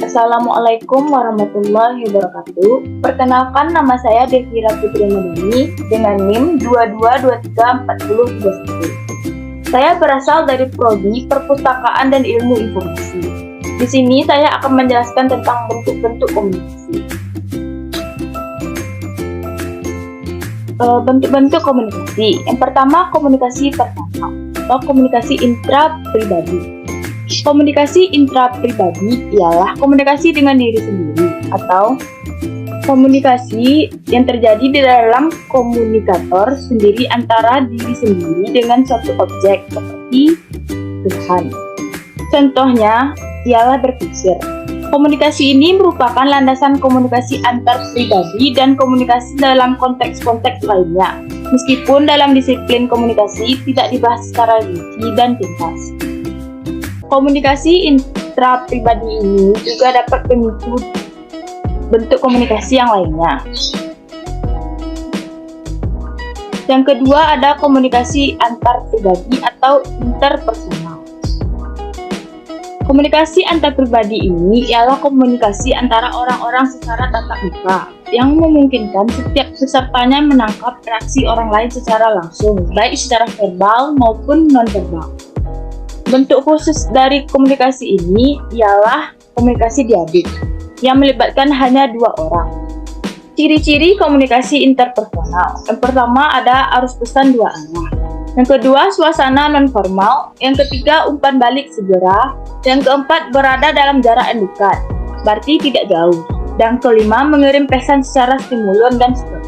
Assalamualaikum warahmatullahi wabarakatuh. Perkenalkan, nama saya Devira Putri Madani dengan NIM 22234031. Saya berasal dari Prodi Perpustakaan dan Ilmu Informasi. Di sini saya akan menjelaskan tentang bentuk-bentuk komunikasi. Bentuk-bentuk komunikasi. Yang pertama, komunikasi personal atau komunikasi intra-pribadi. Komunikasi intra-pribadi ialah komunikasi dengan diri sendiri atau komunikasi yang terjadi di dalam komunikator sendiri antara diri sendiri dengan suatu objek seperti Tuhan. Contohnya ialah berpikir. Komunikasi ini merupakan landasan komunikasi antar pribadi dan komunikasi dalam konteks-konteks lainnya, meskipun dalam disiplin komunikasi tidak dibahas secara rinci dan tuntas. Komunikasi intra-pribadi ini juga dapat memicu bentuk komunikasi yang lainnya. Yang kedua ada komunikasi antar pribadi atau interpersonal. Komunikasi antar pribadi ini ialah komunikasi antara orang-orang secara tatap muka yang memungkinkan setiap pesertanya menangkap reaksi orang lain secara langsung, baik secara verbal maupun non-verbal. Bentuk khusus dari komunikasi ini ialah komunikasi diadik yang melibatkan hanya dua orang. Ciri-ciri komunikasi interpersonal. Yang pertama ada arus pesan dua arah. Yang kedua suasana non-formal. Yang ketiga umpan balik segera. Yang keempat berada dalam jarak yang dekat, berarti tidak jauh. Dan kelima mengirim pesan secara stimulon dan spontan.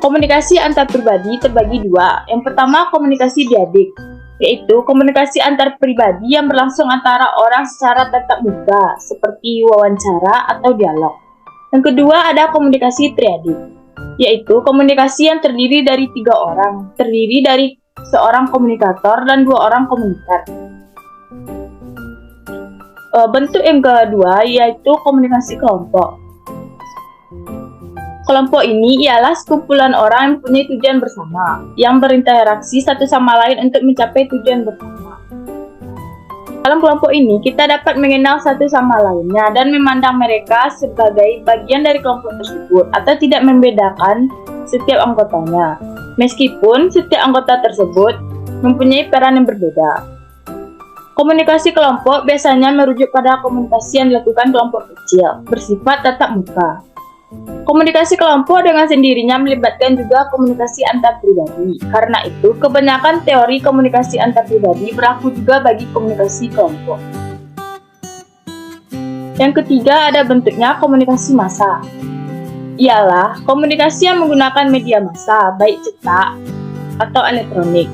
Komunikasi antar pribadi terbagi dua. Yang pertama komunikasi diadik, yaitu komunikasi antar pribadi yang berlangsung antara orang secara tatap muka, seperti wawancara atau dialog. Yang kedua ada komunikasi triadik, yaitu komunikasi yang terdiri dari tiga orang, terdiri dari seorang komunikator dan dua orang komunikat. Bentuk yang kedua yaitu komunikasi kelompok. Kelompok ini ialah sekumpulan orang yang mempunyai tujuan bersama, yang berinteraksi satu sama lain untuk mencapai tujuan bersama. Dalam kelompok ini, kita dapat mengenal satu sama lainnya dan memandang mereka sebagai bagian dari kelompok tersebut, atau tidak membedakan setiap anggotanya, meskipun setiap anggota tersebut mempunyai peran yang berbeda. Komunikasi kelompok biasanya merujuk pada komunikasi yang dilakukan kelompok kecil, bersifat tatap muka. Komunikasi kelompok dengan sendirinya melibatkan juga komunikasi antar pribadi. Karena itu, kebanyakan teori komunikasi antar pribadi berlaku juga bagi komunikasi kelompok. Yang ketiga ada bentuknya komunikasi massa. Ialah komunikasi yang menggunakan media massa, baik cetak atau elektronik.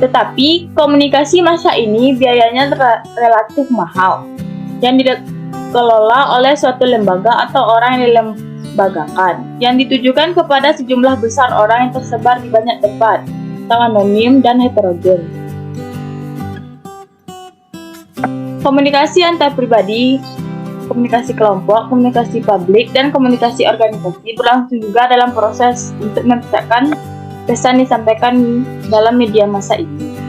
Tetapi komunikasi massa ini biayanya relatif mahal, yang dikelola oleh suatu lembaga atau orang yang dilembagakan, yang ditujukan kepada sejumlah besar orang yang tersebar di banyak tempat, anonim dan heterogen. Komunikasi antar pribadi, komunikasi kelompok, komunikasi publik, dan komunikasi organisasi berlangsung juga dalam proses untuk menciptakan pesan disampaikan dalam media massa ini.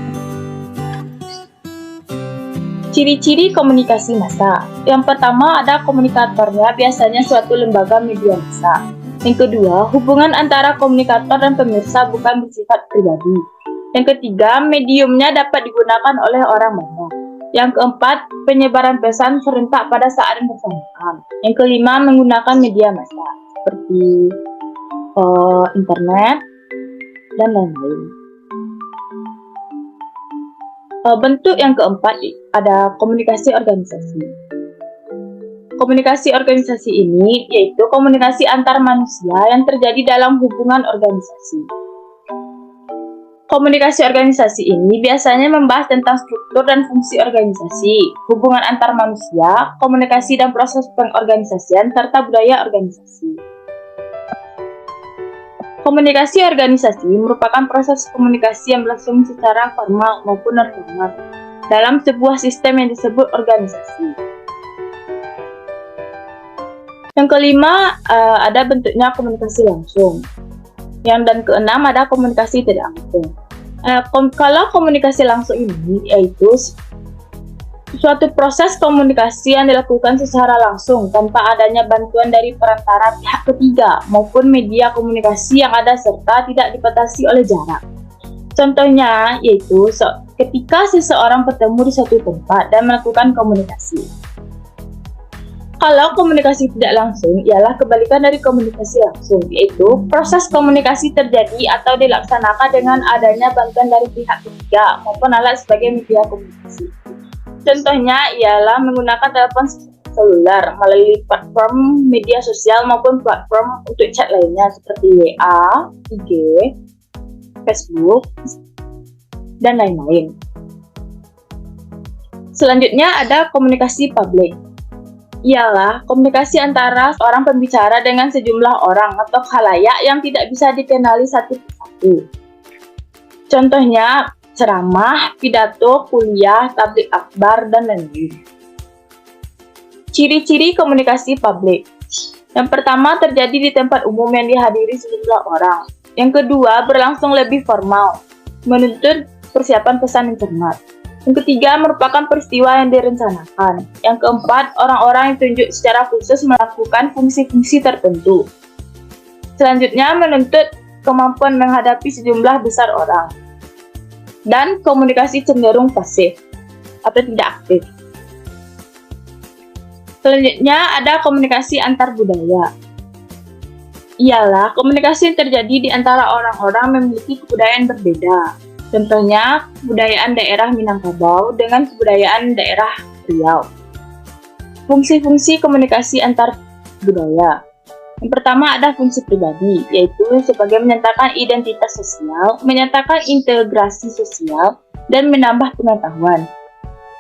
Ciri-ciri komunikasi massa. Yang pertama ada komunikatornya, biasanya suatu lembaga media massa. Yang kedua, hubungan antara komunikator dan pemirsa bukan bersifat pribadi. Yang ketiga, mediumnya dapat digunakan oleh orang banyak. Yang keempat, penyebaran pesan serentak pada saat yang bersamaan. Yang kelima, menggunakan media massa seperti internet dan lain-lain. Bentuk yang keempat ada komunikasi organisasi. Komunikasi organisasi ini yaitu komunikasi antar manusia yang terjadi dalam hubungan organisasi. Komunikasi organisasi ini biasanya membahas tentang struktur dan fungsi organisasi, hubungan antar manusia, komunikasi dan proses pengorganisasian, serta budaya organisasi. Komunikasi organisasi merupakan proses komunikasi yang berlangsung secara formal maupun non-formal dalam sebuah sistem yang disebut organisasi. Yang kelima ada bentuknya komunikasi langsung. Dan keenam ada komunikasi tidak langsung. Kalau komunikasi langsung ini yaitu Suatu proses komunikasi yang dilakukan secara langsung tanpa adanya bantuan dari perantara pihak ketiga maupun media komunikasi yang ada serta tidak dibatasi oleh jarak. Contohnya yaitu ketika seseorang bertemu di suatu tempat dan melakukan komunikasi. Kalau komunikasi tidak langsung ialah kebalikan dari komunikasi langsung, yaitu proses komunikasi terjadi atau dilaksanakan dengan adanya bantuan dari pihak ketiga maupun alat sebagai media komunikasi. Contohnya ialah menggunakan telepon seluler melalui platform media sosial maupun platform untuk chat lainnya seperti WA, IG, Facebook, dan lain-lain. Selanjutnya ada komunikasi publik. Ialah komunikasi antara seorang pembicara dengan sejumlah orang atau khalayak yang tidak bisa dikenali satu persatu. Contohnya ceramah, pidato, kuliah, tablik akbar, dan lain-lain. Ciri-ciri komunikasi publik. Yang pertama terjadi di tempat umum yang dihadiri sejumlah orang. Yang kedua berlangsung lebih formal, menuntut persiapan pesan yang cermat. Yang ketiga merupakan peristiwa yang direncanakan. Yang keempat, orang-orang yang ditunjuk secara khusus melakukan fungsi-fungsi tertentu. Selanjutnya menuntut kemampuan menghadapi sejumlah besar orang. Dan komunikasi cenderung pasif atau tidak aktif. Selanjutnya ada komunikasi antar budaya. Ialah komunikasi yang terjadi di antara orang-orang yang memiliki kebudayaan berbeda. Contohnya, kebudayaan daerah Minangkabau dengan kebudayaan daerah Riau. Fungsi-fungsi komunikasi antar budaya. Yang pertama ada fungsi pribadi, yaitu sebagai menyatakan identitas sosial, menyatakan integrasi sosial, dan menambah pengetahuan.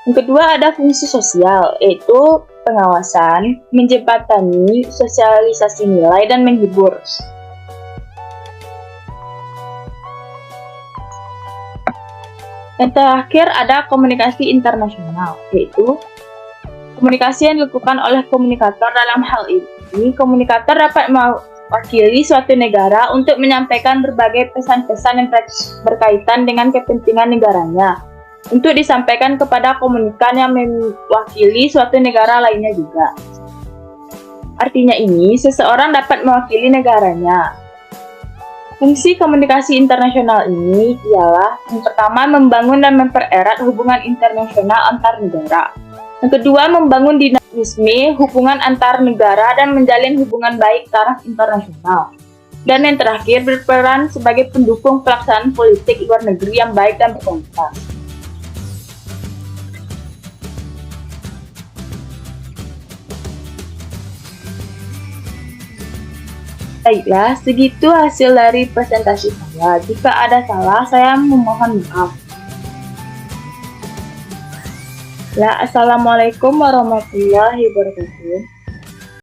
Yang kedua ada fungsi sosial, yaitu pengawasan, menjembatani, sosialisasi nilai, dan menghibur. Yang terakhir ada komunikasi internasional, yaitu komunikasi yang dilakukan oleh komunikator. Dalam hal ini, komunikator dapat mewakili suatu negara untuk menyampaikan berbagai pesan-pesan yang berkaitan dengan kepentingan negaranya, untuk disampaikan kepada komunikan yang mewakili suatu negara lainnya juga. Artinya ini, seseorang dapat mewakili negaranya. Fungsi komunikasi internasional ini ialah yang pertama membangun dan mempererat hubungan internasional antar negara. Yang kedua membangun dinamisme hubungan antar negara dan menjalin hubungan baik taraf internasional. Dan yang terakhir berperan sebagai pendukung pelaksanaan politik luar negeri yang baik dan berkualitas. Baiklah, segitu hasil dari presentasi saya. Jika ada salah, saya memohon maaf. Assalamualaikum warahmatullahi wabarakatuh.